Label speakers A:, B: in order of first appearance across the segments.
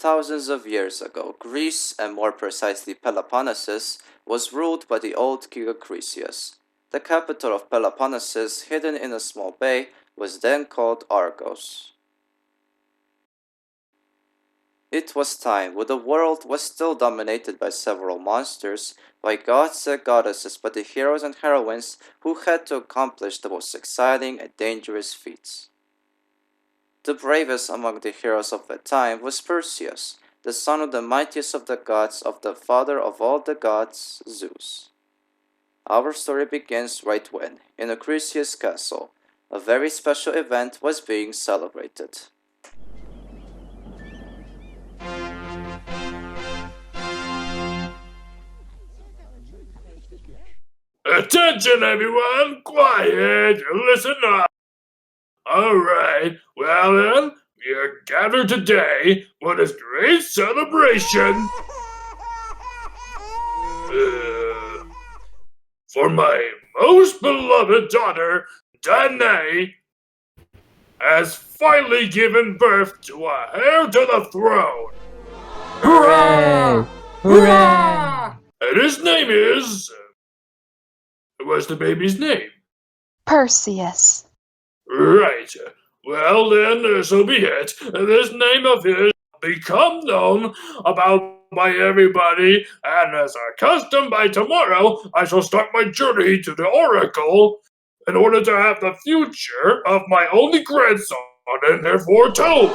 A: Thousands of years ago, Greece, and more precisely Peloponnesus, was ruled by the old king Acrisius. The capital of Peloponnesus, hidden in a small bay, was then called Argos. It was time when the world was still dominated by several monsters, by gods and goddesses, but the heroes and heroines who had to accomplish the most exciting and dangerous feats. The bravest among the heroes of that time was Perseus, the son of the mightiest of the gods, of the father of all the gods, Zeus. Our story begins right when, in Acrisius' castle, a very special event was being celebrated.
B: Attention everyone! Quiet! Listen up! Alright, well then, we are gathered today for this great celebration for my most beloved daughter, Danae, has finally given birth to a heir to the throne.
C: Hooray! Hooray!
B: And his name is... What's the baby's name?
D: Perseus.
B: Right. Well then, so be it. This name of his will become known about by everybody, and as a custom by tomorrow, I shall start my journey to the Oracle in order to have the future of my only grandson and therefore told.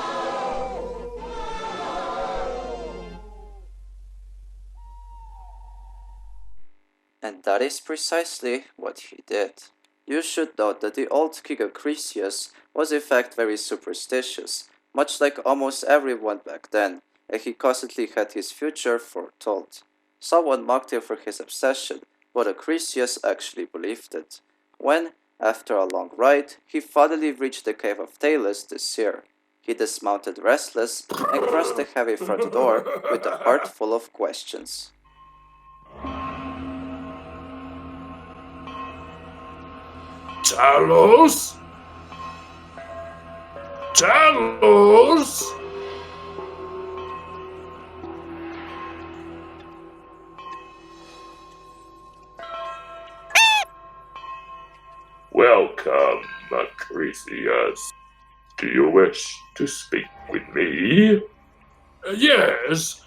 A: And that is precisely what he did. You should note that the old king Acrisius was in fact very superstitious, much like almost everyone back then, and he constantly had his future foretold. Someone mocked him for his obsession, but Acrisius actually believed it. When, after a long ride, he finally reached the cave of Talos the seer, he dismounted restless and crossed the heavy front door with a heart full of questions.
B: Talos? Talos? Welcome, Acrisius. Do you wish to speak with me? Yes.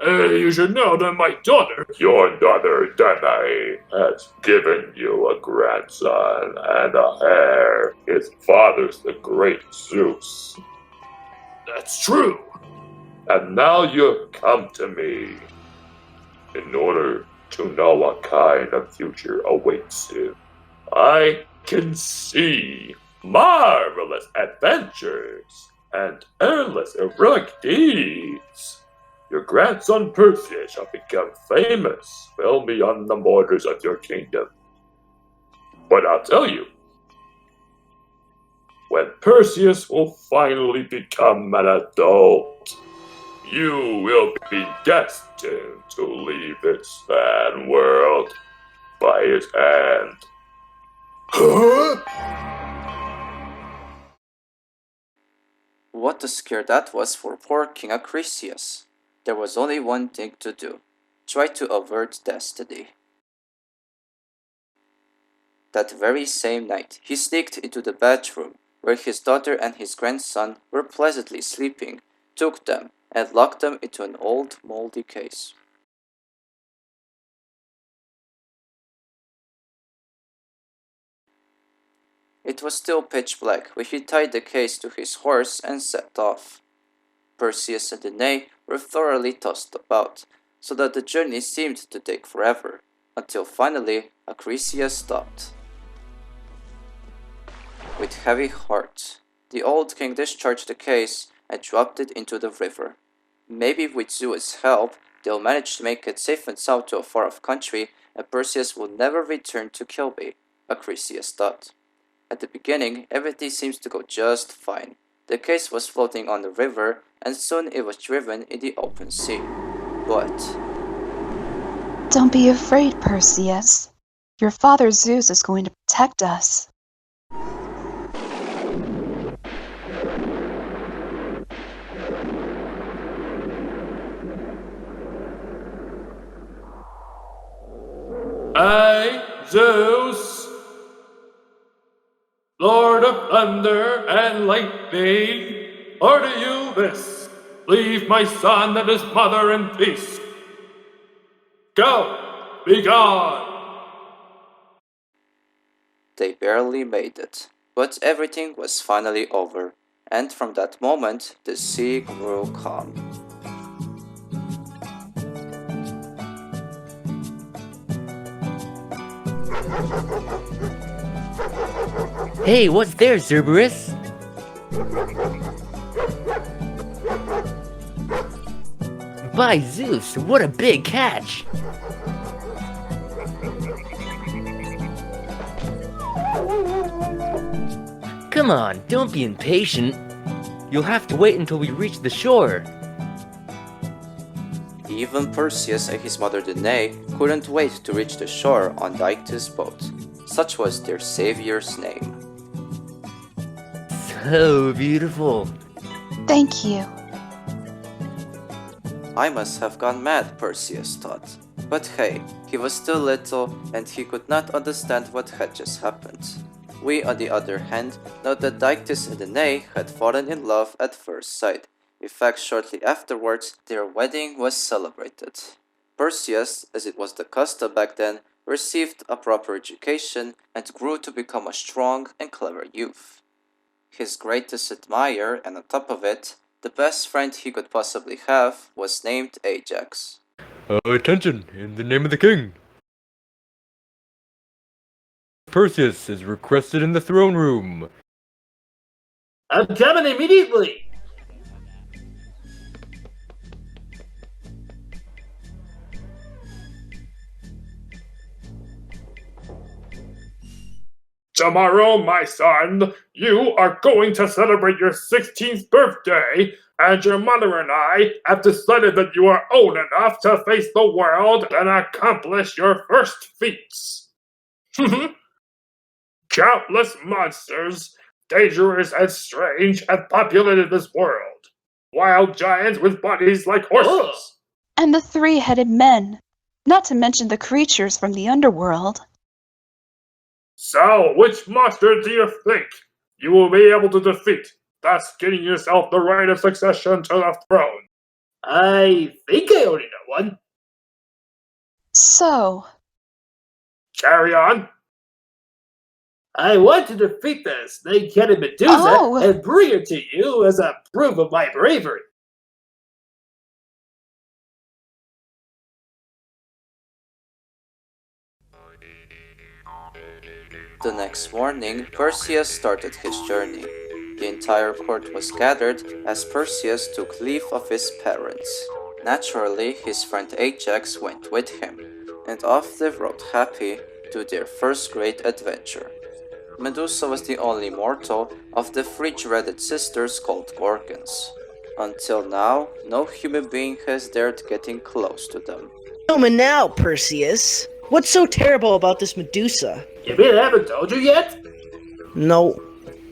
B: You should know that my daughter... Your daughter, Danae, has given you a grandson and a heir. His father's the great Zeus. That's true. And now you've come to me in order to know what kind of future awaits him. I can see marvelous adventures and endless heroic deeds. Your grandson Perseus shall become famous well beyond the borders of your kingdom. But I'll tell you, when Perseus will finally become an adult, you will be destined to leave this sad world by his hand. Huh?
A: What a scare that was for poor King Acrisius. There was only one thing to do: try to avert destiny. That very same night, he sneaked into the bedroom where his daughter and his grandson were pleasantly sleeping, took them, and locked them into an old moldy case. It was still pitch black when he tied the case to his horse and set off. Perseus and Danae were thoroughly tossed about, so that the journey seemed to take forever, until finally Acrisius stopped. With heavy heart, the old king discharged the case and dropped it into the river. Maybe with Zeus' help, they'll manage to make it safe and sound to a far-off country, and Perseus will never return to kill me, Acrisius thought. At the beginning, everything seems to go just fine. The case was floating on the river, and soon it was driven in the open sea. But...
D: Don't be afraid, Perseus. Your father Zeus is going to protect us.
B: I, Zeus, Lord of thunder and lightning, order you this. Leave my son and his mother in peace. Go, be gone.
A: They barely made it, but everything was finally over, and from that moment the sea grew calm.
C: Hey, what's there, Cerberus? By Zeus, what a big catch! Come on, don't be impatient. You'll have to wait until we reach the shore.
A: Even Perseus and his mother Danae couldn't wait to reach the shore on Dictys' boat. Such was their savior's name.
C: So beautiful.
D: Thank you.
A: I must have gone mad, Perseus thought. But hey, he was still little and he could not understand what had just happened. We, on the other hand, know that Dictys and Danae had fallen in love at first sight. In fact, shortly afterwards, their wedding was celebrated. Perseus, as it was the custom back then, received a proper education and grew to become a strong and clever youth. His greatest admirer, and on top of it, the best friend he could possibly have, was named Ajax.
E: Attention, in the name of the king. Perseus is requested in the throne room.
F: I'm coming immediately!
B: Tomorrow, my son, you are going to celebrate your 16th birthday, and your mother and I have decided that you are old enough to face the world and accomplish your first feats. Countless monsters, dangerous and strange, have populated this world. Wild giants with bodies like horses.
D: And the three-headed men, not to mention the creatures from the underworld.
B: So, which monster do you think you will be able to defeat, thus getting yourself the right of succession to the throne?
F: I think I already know one.
D: So,
B: Carry on.
F: I want to defeat the snake-headed Medusa
D: Oh.
F: and bring her to you as a proof of my bravery.
A: The next morning, Perseus started his journey. The entire court was gathered as Perseus took leave of his parents. Naturally, his friend Ajax went with him, and off they rode happy to their first great adventure. Medusa was the only mortal of the three dreaded sisters called Gorgons. Until now, no human being has dared getting close to them.
G: Tell me now, Perseus. What's so terrible about this Medusa?
F: You mean I haven't told you yet?
G: No.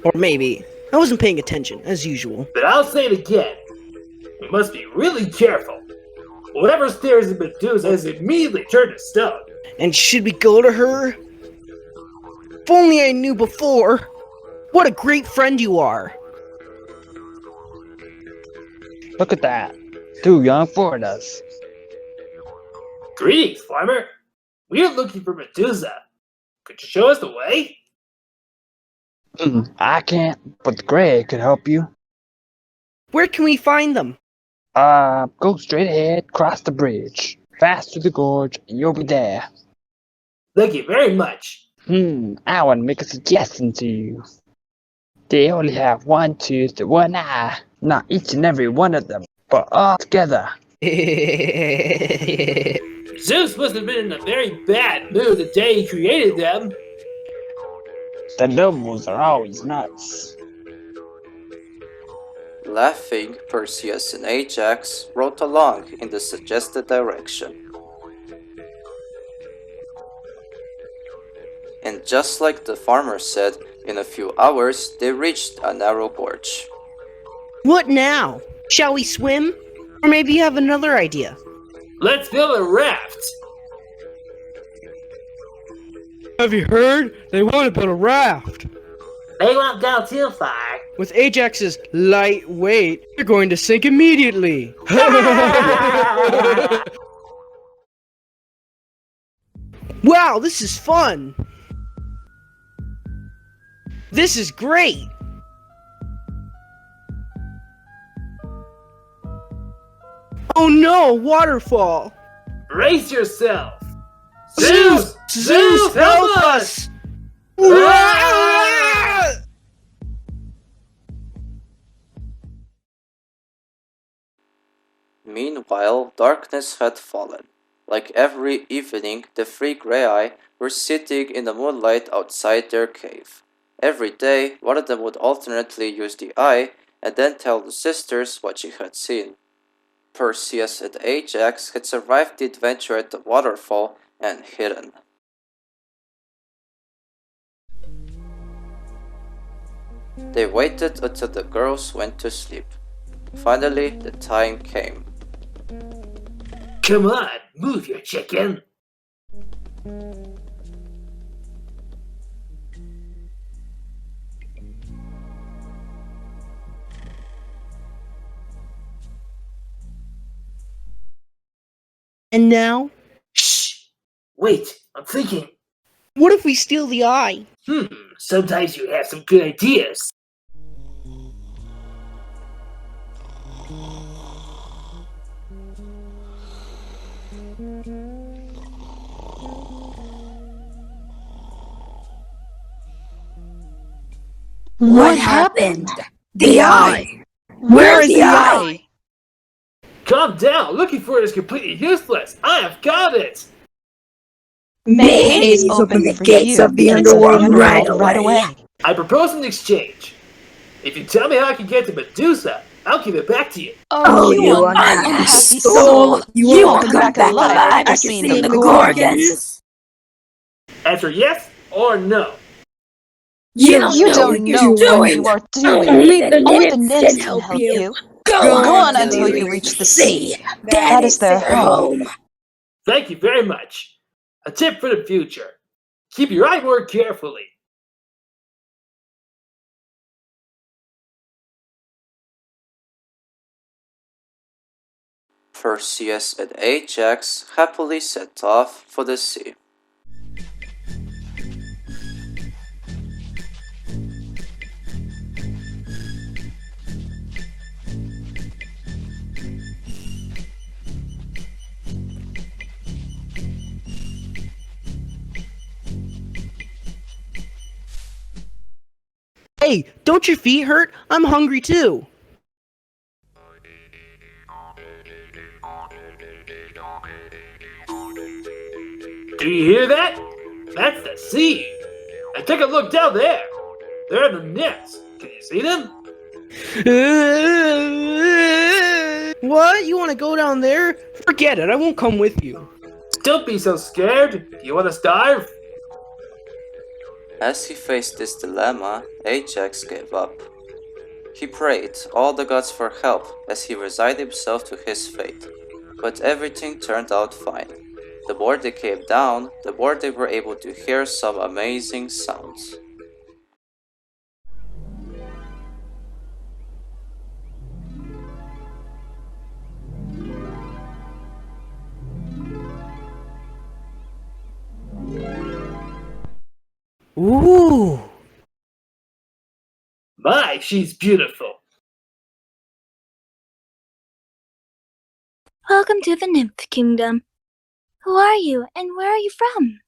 G: Or maybe. I wasn't paying attention, as usual.
F: But I'll say it again. We must be really careful. Whoever stares at Medusa is immediately turned to stone.
G: And should we go to her? If only I knew before. What a great friend you are.
C: Look at that. Two young foreigners.
F: Greetings, farmer. We are looking for Medusa. Could you show us the way?
C: I can't, but Greg could help you.
G: Where can we find them?
C: Go straight ahead, cross the bridge, fast through the gorge, and you'll be there.
F: Thank you very much.
C: I want to make a suggestion to you. They only have one tooth and one eye. Not each and every one of them, but all together.
F: Zeus must have been in a very bad mood the day he created them.
C: The nobles are always nuts.
A: Laughing, Perseus and Ajax rode along in the suggested direction. And just like the farmer said, in a few hours they reached a narrow gorge.
G: What now? Shall we swim? Or maybe you have another idea?
F: Let's build a raft.
G: Have you heard? They want to build a raft.
F: They won't go too far.
G: With Ajax's light weight, you're going to sink immediately. Wow, this is fun. This is great. Oh no, waterfall.
F: Brace yourself.
G: Zeus! Zeus, help us! Ah!
A: Meanwhile, darkness had fallen. Like every evening, the three Grey were sitting in the moonlight outside their cave. Every day, one of them would alternately use the eye and then tell the sisters what she had seen. Perseus and Ajax had survived the adventure at the waterfall and hidden. They waited until the girls went to sleep. Finally, the time came.
F: Come on, move your chicken.
G: And now,
F: Shh! Wait, I'm thinking.
G: what if we steal the eye?
F: Sometimes you have some good ideas.
H: What happened? The eye. Where's the eye?
F: Calm down, looking for it is completely useless. I have got it.
H: May Hades open the gates of the underworld right away.
F: I propose an exchange. If you tell me how I can get to Medusa, I'll give it back to you.
H: Oh, you unhappy soul! You won't come back alive after seeing the Gorgons.
F: Answer yes or no.
H: You
D: don't know what you are doing.
H: Only the
D: Only the
H: nymphs
D: nymphs
H: can help
D: can
H: you.
D: Go on until you reach the sea. That is their home.
F: Thank you very much. A tip for the future. Keep your eye more carefully.
A: Perseus and Ajax happily set off for the sea.
G: Hey, don't your feet hurt? I'm hungry too.
F: Do you hear that? That's the sea. And take a look down there. There are the nymphs. Can you see them?
G: What? You want to go down there? Forget it, I won't come with you.
F: Don't be so scared. Do you want to starve?
A: As he faced this dilemma, Ajax gave up. He prayed all the gods for help as he resigned himself to his fate, but everything turned out fine. The more they came down, the more they were able to hear some amazing sounds.
G: Ooh.
F: My, she's beautiful.
I: Welcome to the Nymph Kingdom. Who are you, and where are you from?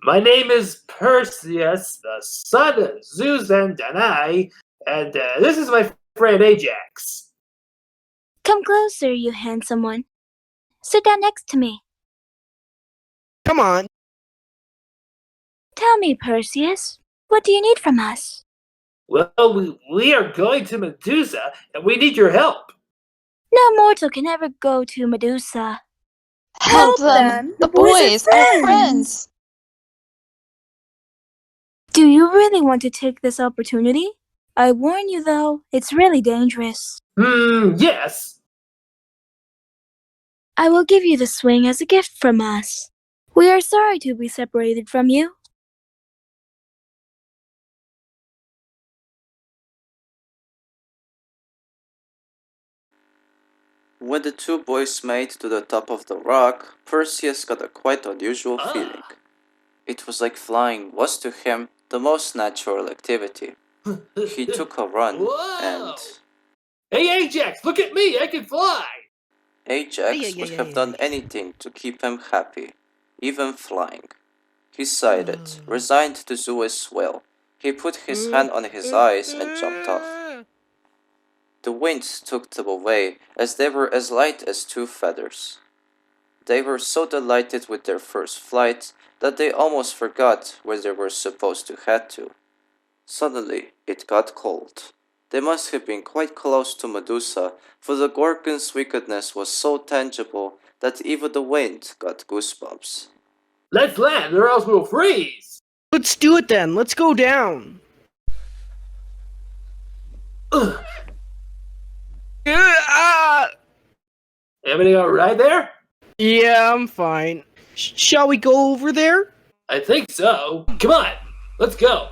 F: My name is Perseus, the son of Zeus and Danae, and this is my friend Ajax.
I: Come closer, you handsome one. Sit down next to me.
G: Come on.
I: Tell me, Perseus, what do you need from us?
F: Well, we are going to Medusa, and we need your help.
I: No mortal can ever go to Medusa.
D: Help them! The boys are friends!
I: Do you really want to take this opportunity? I warn you, though, it's really dangerous.
F: Yes.
I: I will give you the swing as a gift from us. We are sorry to be separated from you.
A: When the two boys made to the top of the rock, Perseus got a quite unusual feeling. It was like flying was to him the most natural activity. He took a run,
F: Whoa!
A: and
F: Hey, Ajax, look at me! I can fly!
A: Ajax would have done anything to keep him happy, even flying. He sighed, resigned to Zeus' will. He put his hand on his eyes and jumped off. The wind took them away, as they were as light as two feathers. They were so delighted with their first flight that they almost forgot where they were supposed to head to. Suddenly, it got cold. They must have been quite close to Medusa, for the Gorgon's wickedness was so tangible that even the wind got goosebumps.
F: Let's land, or else we'll freeze!
G: Let's do it then. Let's go down.
F: Ugh. Everything alright there?
G: Yeah, I'm fine. Shall we go over there?
F: I think so. Come on, let's go.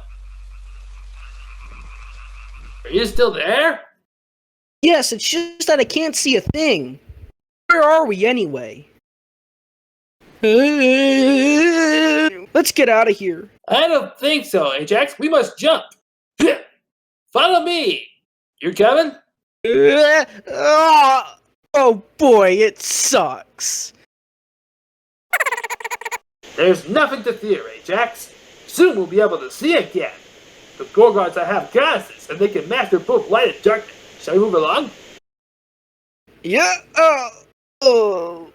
F: Are you still there?
G: Yes, it's just that I can't see a thing. Where are we anyway? Let's get out of here.
F: I don't think so, Ajax. We must jump. Follow me. You're coming?
G: Oh boy, it sucks.
F: There's nothing to fear, Ajax. Soon we'll be able to see again. The Gorgons have gases, and they can master both light and darkness. Shall we move along?
G: Yeah, oh.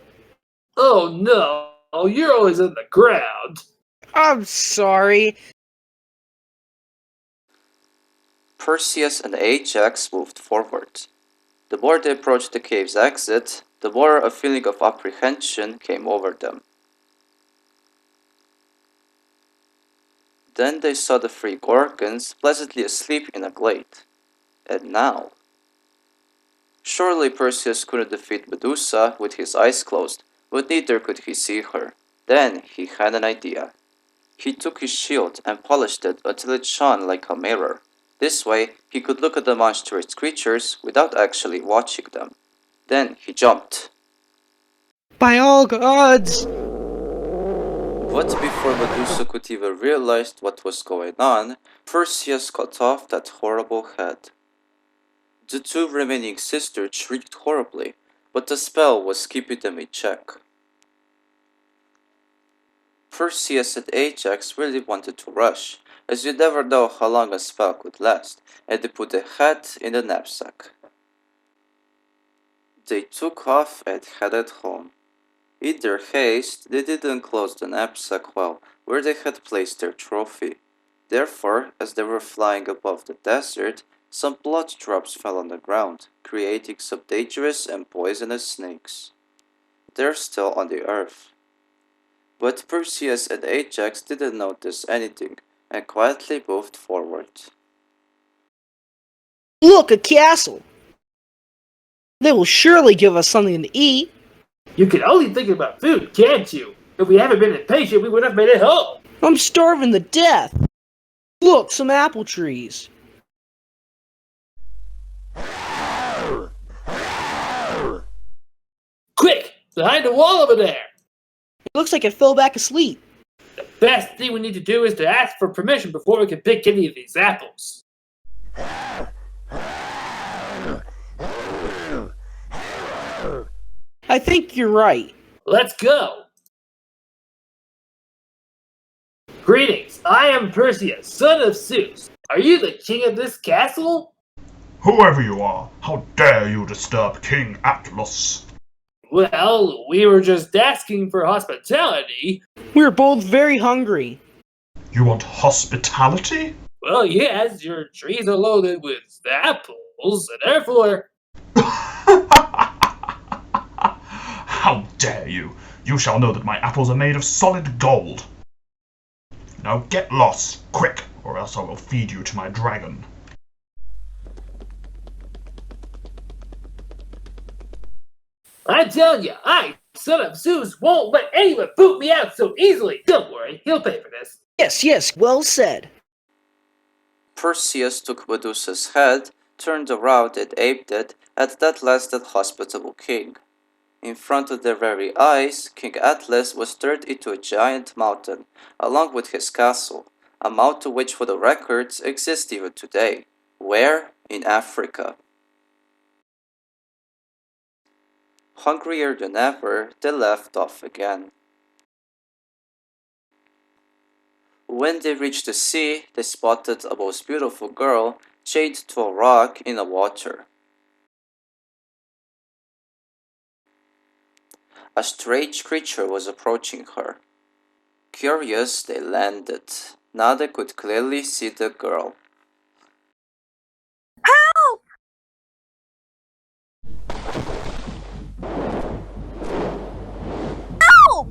F: Oh no, you're always in the ground.
G: I'm sorry.
A: Perseus and Ajax moved forward. The more they approached the cave's exit, the more a feeling of apprehension came over them. Then they saw the three Gorgons pleasantly asleep in a glade. And now? Surely Perseus couldn't defeat Medusa with his eyes closed, but neither could he see her. Then he had an idea. He took his shield and polished it until it shone like a mirror. This way, he could look at the monstrous creatures without actually watching them. Then he jumped.
G: By all gods!
A: But before Medusa could even realize what was going on, Perseus cut off that horrible head. The two remaining sisters shrieked horribly, but the spell was keeping them in check. Perseus and Ajax really wanted to rush, as you never know how long a spell could last, and they put the head in the knapsack. They took off and headed home. In their haste, they didn't close the knapsack well where they had placed their trophy. Therefore, as they were flying above the desert, some blood drops fell on the ground, creating some dangerous and poisonous snakes. They're still on the earth. But Perseus and Ajax didn't notice anything and quietly moved forward.
G: Look, a castle! They will surely give us something to eat.
F: You can only think about food, can't you? If we hadn't been impatient, we would have made it home.
G: I'm starving to death. Look, some apple trees.
F: Quick! Behind the wall over there!
G: It looks like it fell back asleep.
F: The best thing we need to do is to ask for permission before we can pick any of these apples.
G: I think you're right.
F: Let's go! Greetings, I am Perseus, son of Zeus. Are you the king of this castle?
B: Whoever you are, how dare you disturb King Atlas?
F: Well, we were just asking for hospitality.
G: We're both very hungry.
B: You want hospitality?
F: Well, yes, your trees are loaded with apples, and therefore...
B: How dare you! You shall know that my apples are made of solid gold. Now get lost, quick, or else I will feed you to my dragon.
F: I tell you, I, son of Zeus, won't let anyone boot me out so easily. Don't worry, he'll pay for this.
G: Yes, yes, well said.
A: Perseus took Medusa's head, turned around and aimed it at that lasted hospitable king. In front of their very eyes, King Atlas was turned into a giant mountain, along with his castle, a mountain which for the records exists even today. Where? In Africa. Hungrier than ever, they left off again. When they reached the sea, they spotted a most beautiful girl chained to a rock in the water. A strange creature was approaching her. Curious, they landed. Now they could clearly see the girl.
I: Help! Help!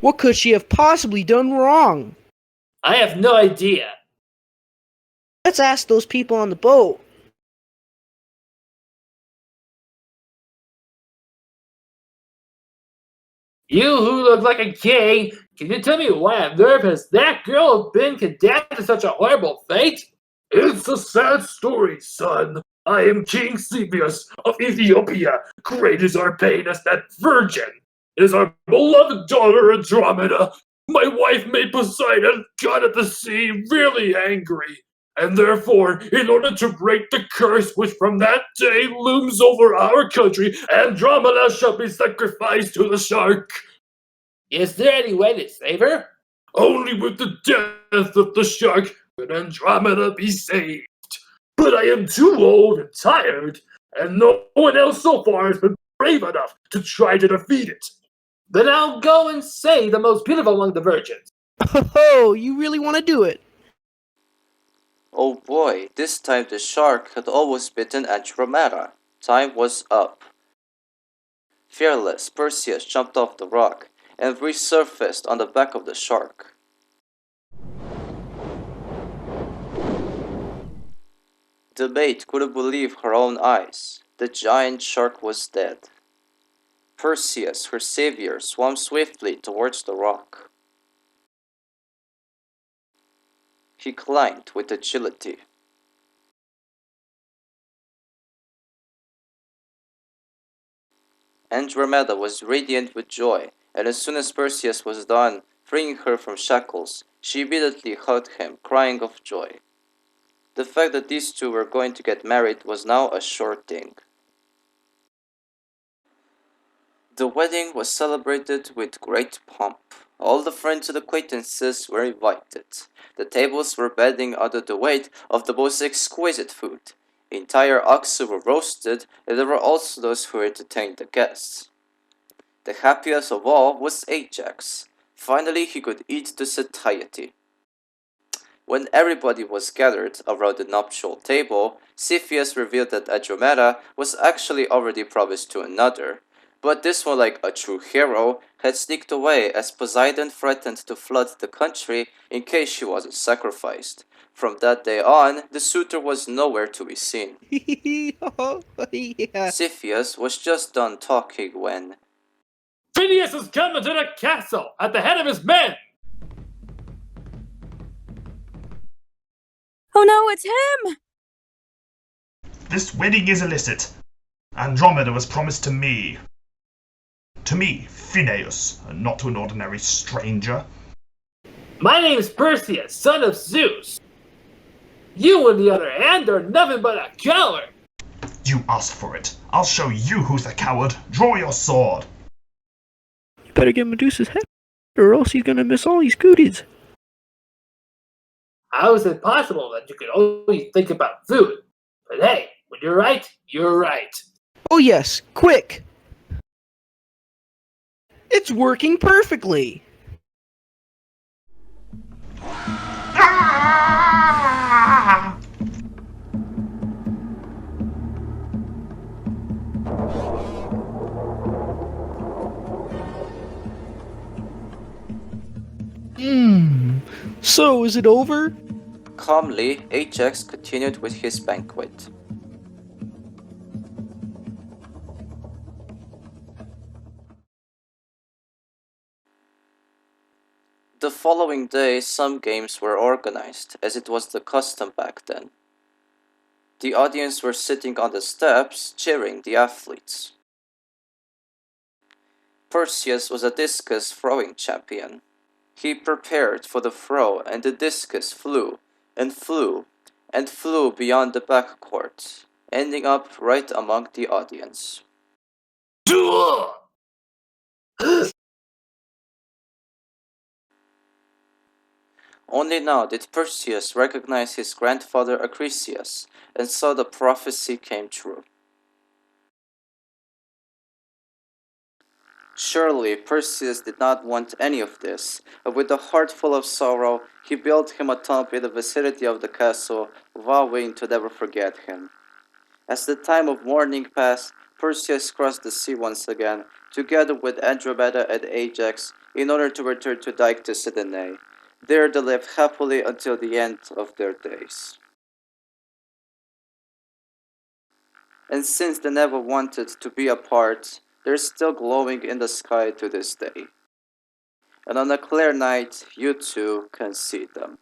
G: What could she have possibly done wrong?
F: I have no idea.
G: Let's ask those people on the boat.
F: You who look like a king, can you tell me why on earth has that girl been condemned to such a horrible fate?
B: It's a sad story, son. I am King Cepheus of Ethiopia. Great is our pain as that virgin. It is our beloved daughter Andromeda. My wife made Poseidon, god of the sea, really angry. And therefore, in order to break the curse which from that day looms over our country, Andromeda shall be sacrificed to the shark.
F: Is there any way to save her?
B: Only with the death of the shark could Andromeda be saved. But I am too old and tired, and no one else so far has been brave enough to try to defeat it.
F: Then I'll go and say the most beautiful among the virgins.
G: Oh, you really want to do it?
A: Oh boy, this time the shark had almost bitten Andromeda. Time was up. Fearless, Perseus jumped off the rock and resurfaced on the back of the shark. The maid couldn't believe her own eyes. The giant shark was dead. Perseus, her savior, swam swiftly towards the rock. He climbed with agility. Andromeda was radiant with joy, and as soon as Perseus was done freeing her from shackles, she immediately hugged him, crying of joy. The fact that these two were going to get married was now a sure thing. The wedding was celebrated with great pomp. All the friends and acquaintances were invited. The tables were bedding under the weight of the most exquisite food. Entire oxen were roasted, and there were also those who entertained the guests. The happiest of all was Ajax. Finally, he could eat the satiety. When everybody was gathered around the nuptial table, Cepheus revealed that Andromeda was actually already promised to another, but this one, like a true hero, had sneaked away as Poseidon threatened to flood the country in case she wasn't sacrificed. From that day on, the suitor was nowhere to be seen.
G: Yeah.
A: Cepheus was just done talking when
F: Phineas has come into the castle at the head of his men.
I: Oh no, it's him!
J: This wedding is illicit. Andromeda was promised to me. To me, Phineas, and not to an ordinary stranger.
F: My name is Perseus, son of Zeus. You, on the other hand, are nothing but a coward.
J: You asked for it. I'll show you who's the coward. Draw your sword.
G: You better get Medusa's head, or else he's gonna miss all these goodies.
F: How is it possible that you could only think about food? But hey, when you're right, you're right.
G: Oh yes, quick! It's working perfectly!
J: Ah!
G: So, is it over?
A: calmly Ajax continued with his banquet. The following day, some games were organized, as it was the custom back then. The audience were sitting on the steps, cheering the athletes. Perseus was a discus throwing champion. He prepared for the throw, and the discus flew, and flew, and flew beyond the backcourt, ending up right among the audience. Only now did Perseus recognize his grandfather Acrisius, and saw the prophecy came true. Surely Perseus did not want any of this, and with a heart full of sorrow, he built him a tomb in the vicinity of the castle, vowing to never forget him. As the time of mourning passed, Perseus crossed the sea once again, together with Andromeda and Ajax, in order to return to Dictys. There they lived happily until the end of their days. And since they never wanted to be apart, they're still glowing in the sky to this day. And on a clear night, you too can see them.